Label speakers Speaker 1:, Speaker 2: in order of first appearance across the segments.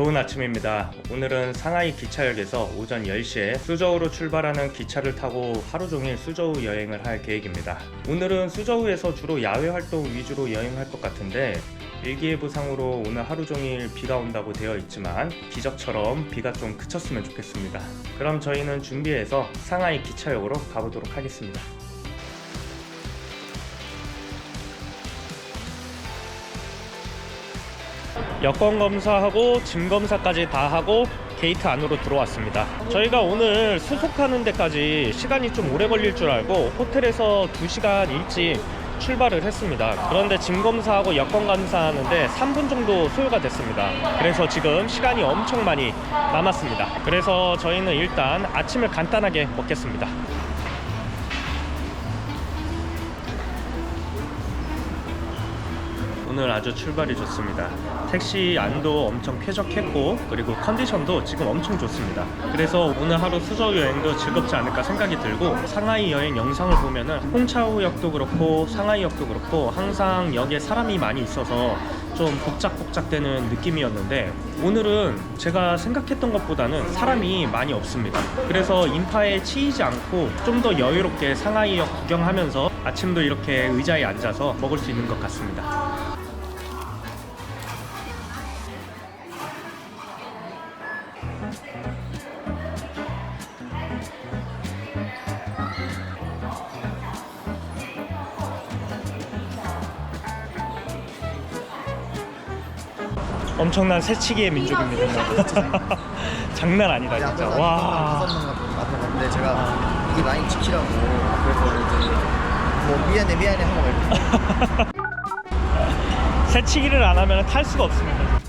Speaker 1: 좋은 아침입니다. 오늘은 상하이 기차역에서 오전 10시에 수저우로 출발하는 기차를 타고 하루 종일 수저우 여행을 할 계획입니다. 오늘은 수저우에서 주로 야외 활동 위주로 여행할 것 같은데 일기예보상으로 오늘 하루 종일 비가 온다고 되어 있지만 기적처럼 비가 좀 그쳤으면 좋겠습니다. 그럼 저희는 준비해서 상하이 기차역으로 가보도록 하겠습니다. 여권 검사하고 짐 검사까지 다 하고 게이트 안으로 들어왔습니다. 저희가 오늘 수속하는 데까지 시간이 좀 오래 걸릴 줄 알고 호텔에서 2시간 일찍 출발을 했습니다. 그런데 짐 검사하고 여권 검사하는데 3분 정도 소요가 됐습니다. 그래서 지금 시간이 엄청 많이 남았습니다. 그래서 저희는 일단 아침을 간단하게 먹겠습니다. 오늘 아주 출발이 좋습니다. 택시 안도 엄청 쾌적했고 그리고 컨디션도 지금 엄청 좋습니다. 그래서 오늘 하루 수저우 여행도 즐겁지 않을까 생각이 들고 상하이 여행 영상을 보면은 홍차오역도 그렇고 상하이역도 그렇고 항상 역에 사람이 많이 있어서 좀 복작복작되는 느낌이었는데 오늘은 제가 생각했던 것보다는 사람이 많이 없습니다. 그래서 인파에 치이지 않고 좀 더 여유롭게 상하이역 구경하면서 아침도 이렇게 의자에 앉아서 먹을 수 있는 것 같습니다. 엄청난 새치기의 민족입니다. 장난 아니다 진짜. 와.
Speaker 2: 근데 제가 이게 많이 지키라고 그래서 이제 뭐 미안해 하고
Speaker 1: 새치기를 안 하면 탈 수가 없습니다.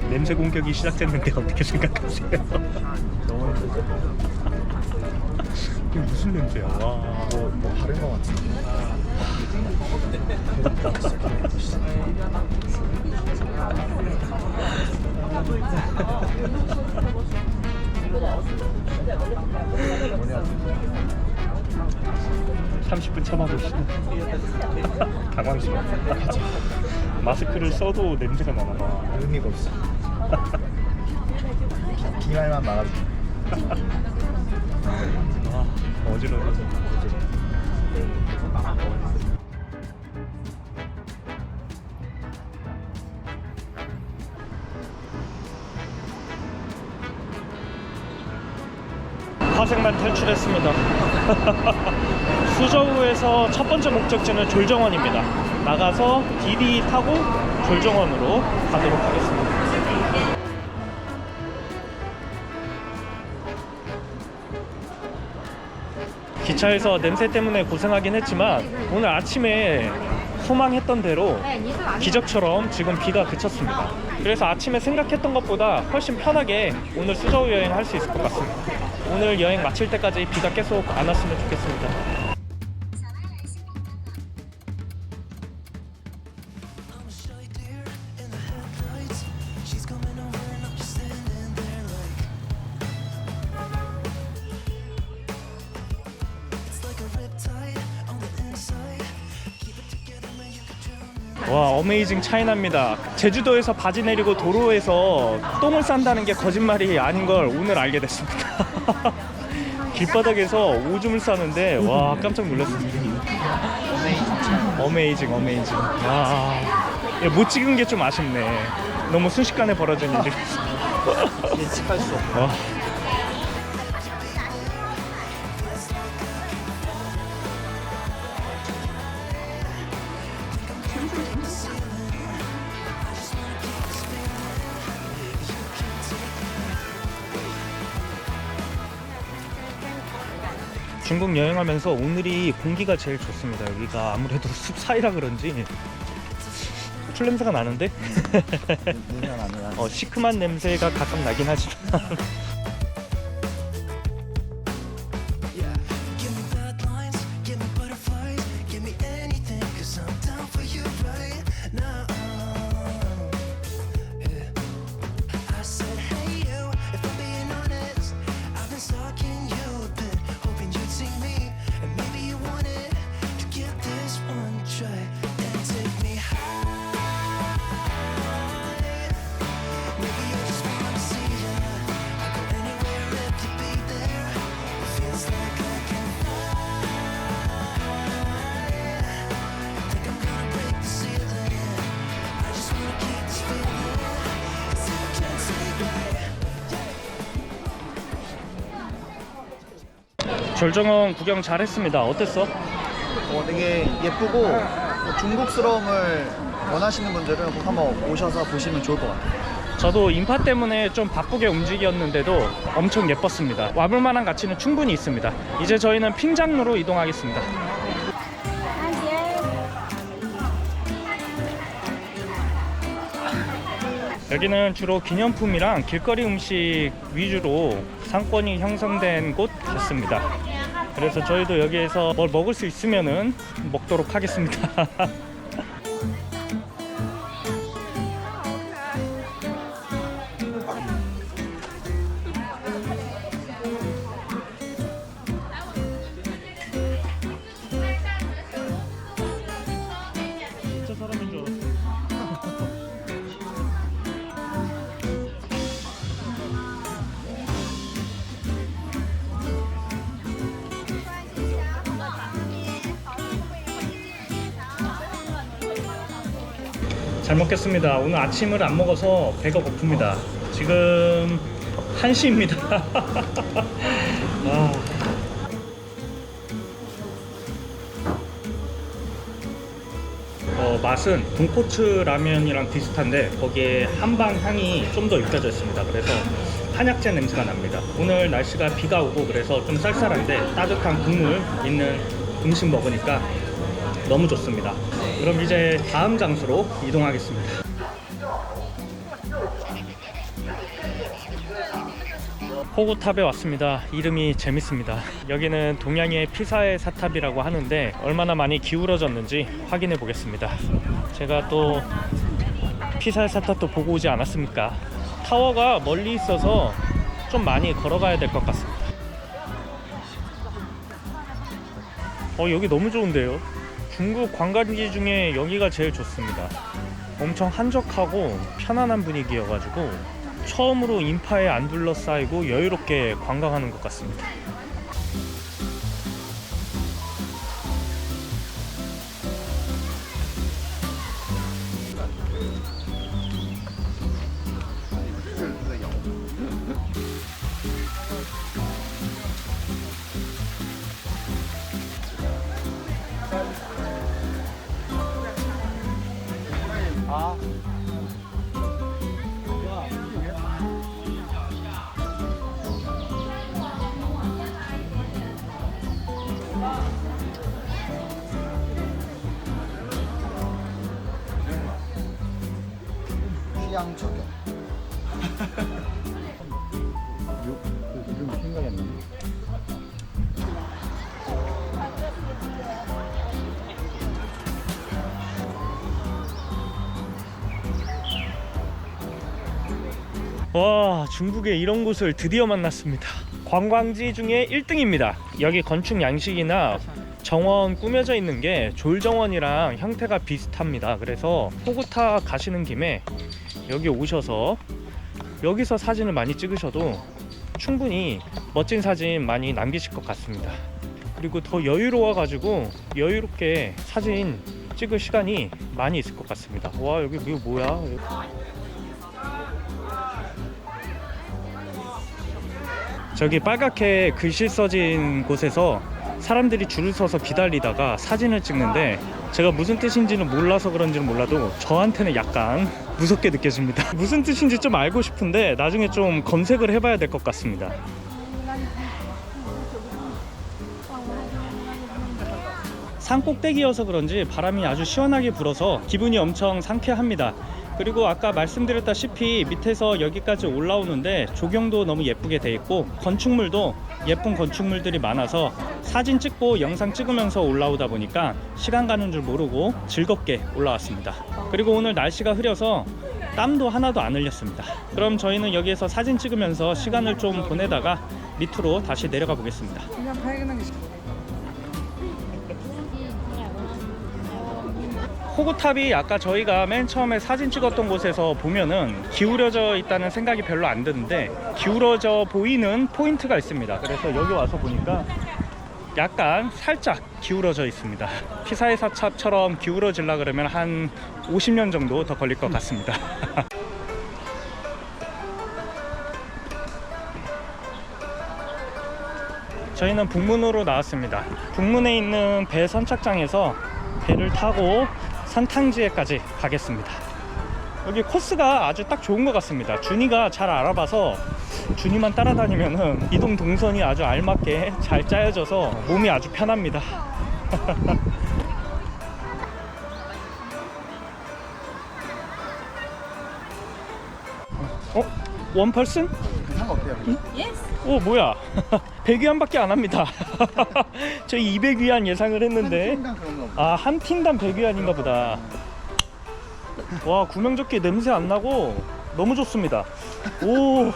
Speaker 1: 냄새 공격이 시작됐는데 어떻게 생각하세요?
Speaker 2: 너무 힘들죠.
Speaker 1: 이게 무슨 냄새야? 와.
Speaker 2: 뭐 다른 거 같은데. 뭐냐?
Speaker 1: 30분 참아보시다 당황스러워. 마스크를 써도 냄새가 나나 봐.
Speaker 2: 의미가 없어. 비말만 막아주고.
Speaker 1: 어지러워. 화생만 탈출했습니다. 수저우에서 첫 번째 목적지는 졸정원입니다. 나가서 DD 타고 졸정원으로 가도록 하겠습니다. 기차에서 냄새 때문에 고생하긴 했지만 오늘 아침에 소망했던 대로 기적처럼 지금 비가 그쳤습니다. 그래서 아침에 생각했던 것보다 훨씬 편하게 오늘 수저우 여행 할 수 있을 것 같습니다. 오늘 여행 마칠 때까지 비가 계속 안 왔으면 좋겠습니다. 와, 어메이징 차이나입니다. 제주도에서 바지 내리고 도로에서 똥을 싼다는 게 거짓말이 아닌 걸 오늘 알게 됐습니다. 길바닥에서 오줌을 싸는데 와, 깜짝 놀랐습니다. 어메이징. 와, 못 찍은 게 좀 아쉽네. 너무 순식간에 벌어진 일이었어.
Speaker 2: 예측할 수 없어.
Speaker 1: 중국 여행하면서 오늘이 공기가 제일 좋습니다. 여기가 아무래도 숲 사이라 그런지 술 냄새가 나는데 시큼한 냄새가 가끔 나긴 하지만
Speaker 3: try and take me high. Maybe I just wanna see ya. I go anywhere if you be there. It feels like I can fly. Think I'm gonna break the ceiling. I just wanna keep this feeling. 'Cause I can't take it.
Speaker 1: 절정원 구경 잘했습니다. 어땠어?
Speaker 2: 되게 예쁘고 중국스러움을 원하시는 분들은 꼭 한번 오셔서 보시면 좋을 것 같아요.
Speaker 1: 저도 인파 때문에 좀 바쁘게 움직였는데도 엄청 예뻤습니다. 와볼 만한 가치는 충분히 있습니다. 이제 저희는 핑장로로 이동하겠습니다. 여기는 주로 기념품이랑 길거리 음식 위주로 상권이 형성된 곳 같습니다. 그래서 저희도 여기에서 뭘 먹을 수 있으면은 먹도록 하겠습니다. 진짜 사람인 줄 알았어. 잘 먹겠습니다. 오늘 아침을 안 먹어서 배가 고픕니다. 지금 1시입니다. 아. 맛은 돈코츠 라면이랑 비슷한데 거기에 한방 향이 좀 더 입혀져 있습니다. 그래서 한약재 냄새가 납니다. 오늘 날씨가 비가 오고 그래서 좀 쌀쌀한데 따뜻한 국물 있는 음식 먹으니까 너무 좋습니다. 그럼 이제 다음 장소로 이동하겠습니다. 호구탑에 왔습니다. 이름이 재밌습니다. 여기는 동양의 피사의 사탑이라고 하는데 얼마나 많이 기울어졌는지 확인해 보겠습니다. 제가 또 피사의 사탑도 보고 오지 않았습니까? 타워가 멀리 있어서 좀 많이 걸어가야 될 것 같습니다. 여기 너무 좋은데요? 중국 관광지 중에 여기가 제일 좋습니다. 엄청 한적하고 편안한 분위기여가지고 처음으로 인파에 안 둘러싸이고 여유롭게 관광하는 것 같습니다.
Speaker 2: 취향 저격. 이름 생각이 안 나네.
Speaker 1: 와, 중국에 이런 곳을 드디어 만났습니다. 관광지 중에 1등입니다. 여기 건축 양식이나 정원 꾸며져 있는 게 졸정원이랑 형태가 비슷합니다. 그래서 호구타 가시는 김에 여기 오셔서 여기서 사진을 많이 찍으셔도 충분히 멋진 사진 많이 남기실 것 같습니다. 그리고 더 여유로워 가지고 여유롭게 사진 찍을 시간이 많이 있을 것 같습니다. 와, 여기 이거 뭐야? 저기 빨갛게 글씨 써진 곳에서 사람들이 줄을 서서 기다리다가 사진을 찍는데 제가 무슨 뜻인지는 몰라서 그런지는 몰라도 저한테는 약간 무섭게 느껴집니다. 무슨 뜻인지 좀 알고 싶은데 나중에 좀 검색을 해봐야 될 것 같습니다. 산 꼭대기여서 그런지 바람이 아주 시원하게 불어서 기분이 엄청 상쾌합니다. 그리고 아까 말씀드렸다시피 밑에서 여기까지 올라오는데 조경도 너무 예쁘게 돼 있고 건축물도 예쁜 건축물들이 많아서 사진 찍고 영상 찍으면서 올라오다 보니까 시간 가는 줄 모르고 즐겁게 올라왔습니다. 그리고 오늘 날씨가 흐려서 땀도 하나도 안 흘렸습니다. 그럼 저희는 여기에서 사진 찍으면서 시간을 좀 보내다가 밑으로 다시 내려가 보겠습니다.
Speaker 4: 호구탑이 아까 저희가 맨 처음에 사진 찍었던 곳에서 보면은 기울어져 있다는 생각이 별로 안 드는데 기울어져 보이는 포인트가 있습니다. 그래서 여기 와서 보니까 약간 살짝 기울어져 있습니다. 피사의 사탑처럼 기울어지려 그러면 한 50년 정도 더 걸릴 것 같습니다. 저희는 북문으로 나왔습니다. 북문에 있는 배 선착장에서 배를 타고 선탕지에까지 가겠습니다. 여기 코스가 아주 딱 좋은 것 같습니다. 준이가 잘 알아봐서 준이만 따라다니면은 이동 동선이 아주 알맞게 잘 짜여져서 몸이 아주 편합니다. 원펄슨?
Speaker 2: 상관없대요.
Speaker 4: 오 뭐야. 100위안밖에 안 합니다. 저희 200위안 예상을 했는데
Speaker 2: 팀당 그런 거 없어요.
Speaker 4: 한 팀당 100위안인가 보다. 와, 구명조끼 냄새 안 나고 너무 좋습니다. 오.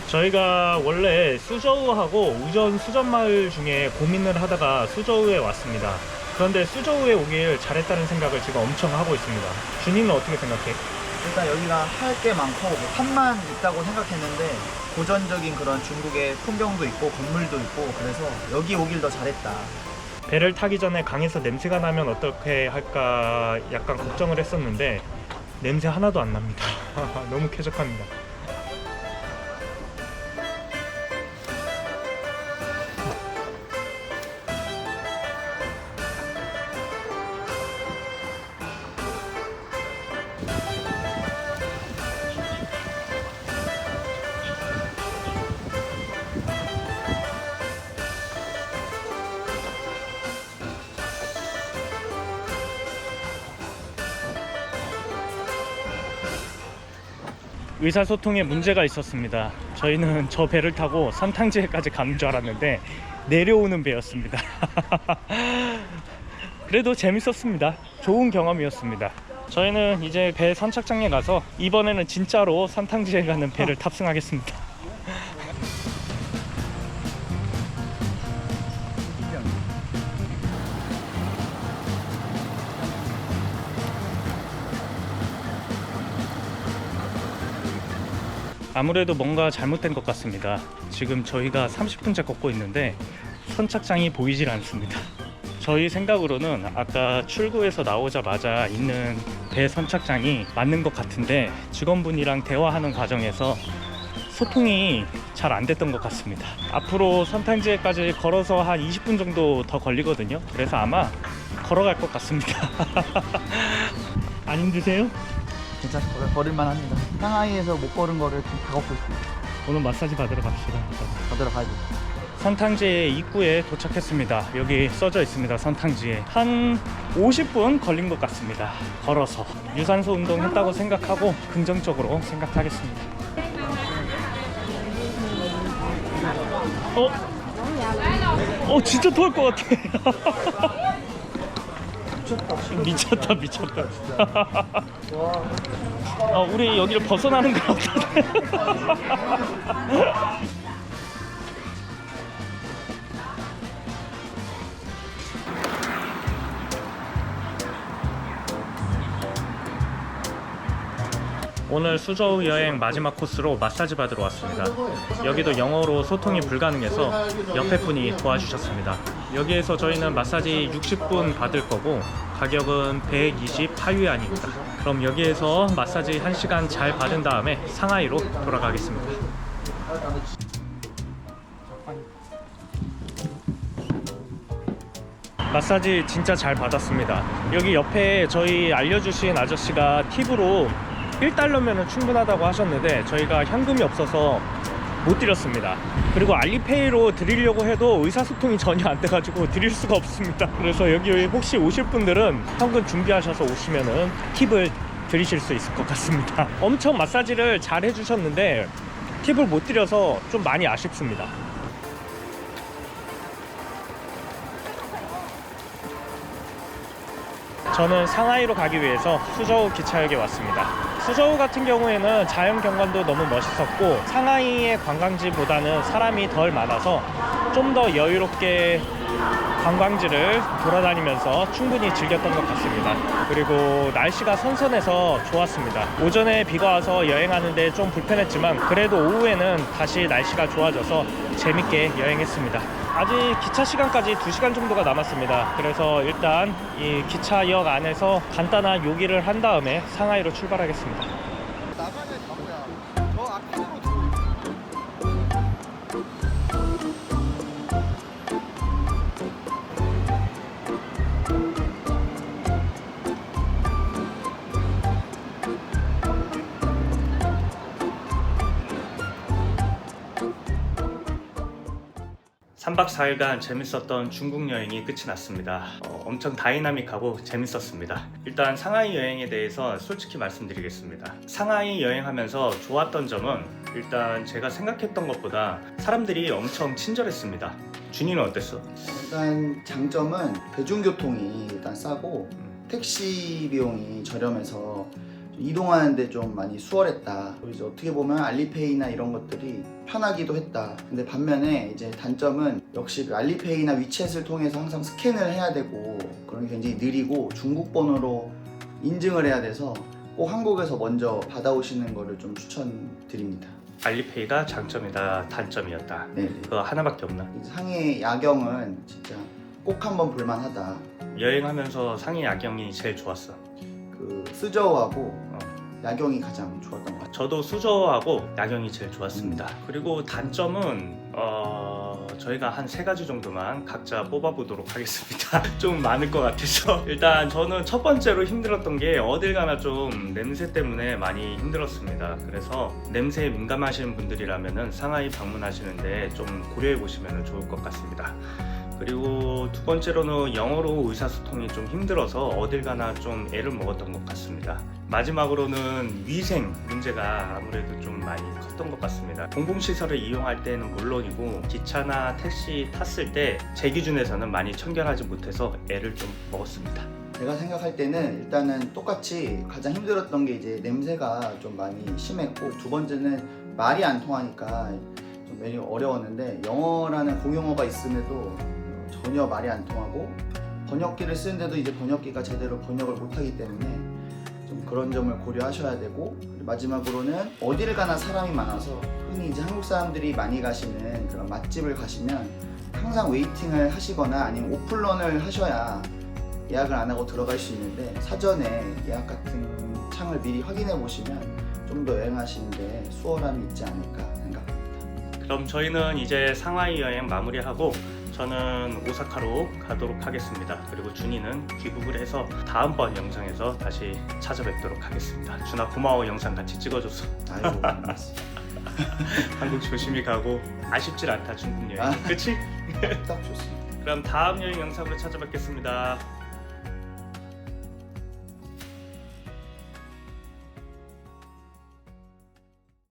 Speaker 4: 저희가 원래 수저우하고 우전 수전마을 중에 고민을 하다가 수저우에 왔습니다. 그런데 수저우에 오길 잘했다는 생각을 지금 엄청 하고 있습니다. 준이는 어떻게 생각해?
Speaker 2: 일단 여기가 할 게 많고 뭐 산만 있다고 생각했는데 고전적인 그런 중국의 풍경도 있고 건물도 있고 그래서 여기 오길 더 잘했다.
Speaker 4: 배를 타기 전에 강에서 냄새가 나면 어떻게 할까 약간 걱정을 했었는데 냄새 하나도 안 납니다. 너무 쾌적합니다. 의사소통에 문제가 있었습니다. 저희는 저 배를 타고 선탕지에까지 가는 줄 알았는데 내려오는 배였습니다. 그래도 재밌었습니다. 좋은 경험이었습니다. 저희는 이제 배 선착장에 가서 이번에는 진짜로 선탕지에 가는 배를 탑승하겠습니다. 아무래도 뭔가 잘못된 것 같습니다. 지금 저희가 30분째 걷고 있는데 선착장이 보이질 않습니다. 저희 생각으로는 아까 출구에서 나오자마자 있는 배 선착장이 맞는 것 같은데 직원분이랑 대화하는 과정에서 소통이 잘 안 됐던 것 같습니다. 앞으로 선탕지에까지 걸어서 한 20분 정도 더 걸리거든요. 그래서 아마 걸어갈 것 같습니다. 안 힘드세요?
Speaker 2: 괜찮아요. 걸을만 합니다. 상하이에서 못 걸은 거를 좀 다 걷고 있습니다.
Speaker 4: 오늘 마사지 받으러 갑시다.
Speaker 2: 받으러 가야 돼요.
Speaker 4: 선탕지에 입구에 도착했습니다. 여기 써져 있습니다. 선탕지에 한 50분 걸린 것 같습니다. 걸어서 유산소 운동 했다고 생각하고 긍정적으로 생각하겠습니다. 진짜 토할 것 같아. 미쳤다. 우리 여기를 벗어나는 것 같아. 오늘 수저우 여행 마지막 코스로 마사지 받으러 왔습니다. 여기도 영어로 소통이 불가능해서 옆에 분이 도와주셨습니다. 여기에서 저희는 마사지 60분 받을 거고 가격은 128위안입니다. 그럼 여기에서 마사지 1시간 잘 받은 다음에 상하이로 돌아가겠습니다. 마사지 진짜 잘 받았습니다. 여기 옆에 저희 알려주신 아저씨가 팁으로 1달러면 충분하다고 하셨는데 저희가 현금이 없어서 못 드렸습니다. 그리고 알리페이로 드리려고 해도 의사소통이 전혀 안 돼가지고 드릴 수가 없습니다. 그래서 여기 혹시 오실 분들은 현금 준비하셔서 오시면은 팁을 드리실 수 있을 것 같습니다. 엄청 마사지를 잘 해주셨는데 팁을 못 드려서 좀 많이 아쉽습니다. 저는 상하이로 가기 위해서 수저우 기차역에 왔습니다. 수저우 같은 경우에는 자연경관도 너무 멋있었고 상하이의 관광지보다는 사람이 덜 많아서 좀 더 여유롭게
Speaker 1: 관광지를 돌아다니면서 충분히 즐겼던 것 같습니다. 그리고 날씨가 선선해서 좋았습니다. 오전에 비가 와서 여행하는데 좀 불편했지만 그래도 오후에는 다시 날씨가 좋아져서 재밌게 여행했습니다. 아직 기차 시간까지 2시간 정도가 남았습니다. 그래서 일단 이 기차역 안에서 간단한 요기를 한 다음에 상하이로 출발하겠습니다.
Speaker 2: 나가네 바보야. 너 앞으로 들어.
Speaker 4: 삼 3박 4일간 재밌었던 중국 여행이 끝이 났습니다. 엄청 다이나믹하고 재밌었습니다. 일단 상하이 여행에 대해서 솔직히 말씀드리겠습니다. 상하이 여행하면서 좋았던 점은 일단 제가 생각했던 것보다 사람들이 엄청 친절했습니다. 준이는 어땠어?
Speaker 2: 일단 장점은 대중교통이 일단 싸고 택시 비용이 저렴해서 이동하는데 좀 많이 수월했다. 그리고 이제 어떻게 보면 알리페이나 이런 것들이 편하기도 했다. 근데 반면에 이제 단점은 역시 그 알리페이나 위챗을 통해서 항상 스캔을 해야 되고 그런 게 굉장히 느리고 중국 번호로 인증을 해야 돼서 꼭 한국에서 먼저 받아오시는 거를 좀 추천드립니다.
Speaker 4: 알리페이가 장점이다, 단점이었다.
Speaker 2: 네.
Speaker 4: 그거 하나밖에 없나?
Speaker 2: 상해 야경은 진짜 꼭 한번 볼만하다.
Speaker 4: 여행하면서 상해 야경이 제일 좋았어.
Speaker 2: 그 스저우하고 야경이 가장 좋았던 것 같아요.
Speaker 4: 저도 수저하고 야경이 제일 좋았습니다. 그리고 단점은 저희가 한 3가지 정도만 각자 뽑아보도록 하겠습니다. 좀 많을 것 같아서 일단 저는 첫 번째로 힘들었던 게 어딜 가나 좀 냄새 때문에 많이 힘들었습니다. 그래서 냄새에 민감하신 분들이라면 상하이 방문하시는데 좀 고려해 보시면 좋을 것 같습니다. 그리고 두 번째로는 영어로 의사소통이 좀 힘들어서 어딜 가나 좀 애를 먹었던 것 같습니다. 마지막으로는 위생 문제가 아무래도 좀 많이 컸던 것 같습니다. 공공시설을 이용할 때는 물론이고 기차나 택시 탔을 때 제 기준에서는 많이 청결하지 못해서 애를 좀 먹었습니다.
Speaker 2: 제가 생각할 때는 일단은 똑같이 가장 힘들었던 게 이제 냄새가 좀 많이 심했고, 두 번째는 말이 안 통하니까 좀 매우 어려웠는데, 영어라는 공용어가 있음에도 전혀 말이 안 통하고 번역기를 쓰는데도 이제 번역기가 제대로 번역을 못하기 때문에 좀 그런 점을 고려하셔야 되고, 그리고 마지막으로는 어디를 가나 사람이 많아서 흔히 이제 한국 사람들이 많이 가시는 그런 맛집을 가시면 항상 웨이팅을 하시거나 아니면 오픈런을 하셔야 예약을 안 하고 들어갈 수 있는데, 사전에 예약 같은 창을 미리 확인해 보시면 좀 더 여행하시는데 수월함이 있지 않을까 생각합니다.
Speaker 4: 그럼 저희는 이제 상하이 여행 마무리하고 저는 오사카로 가도록 하겠습니다. 그리고 준이는 귀국을 해서 다음번 영상에서 다시 찾아뵙도록 하겠습니다. 준아 고마워, 영상 같이 찍어줘서.
Speaker 2: 아이고, 알았어.
Speaker 4: 한국 조심히 가고 아쉽질 않다, 중국 여행. 그치?
Speaker 2: 딱 좋습니다.
Speaker 4: 그럼 다음 여행 영상으로 찾아뵙겠습니다.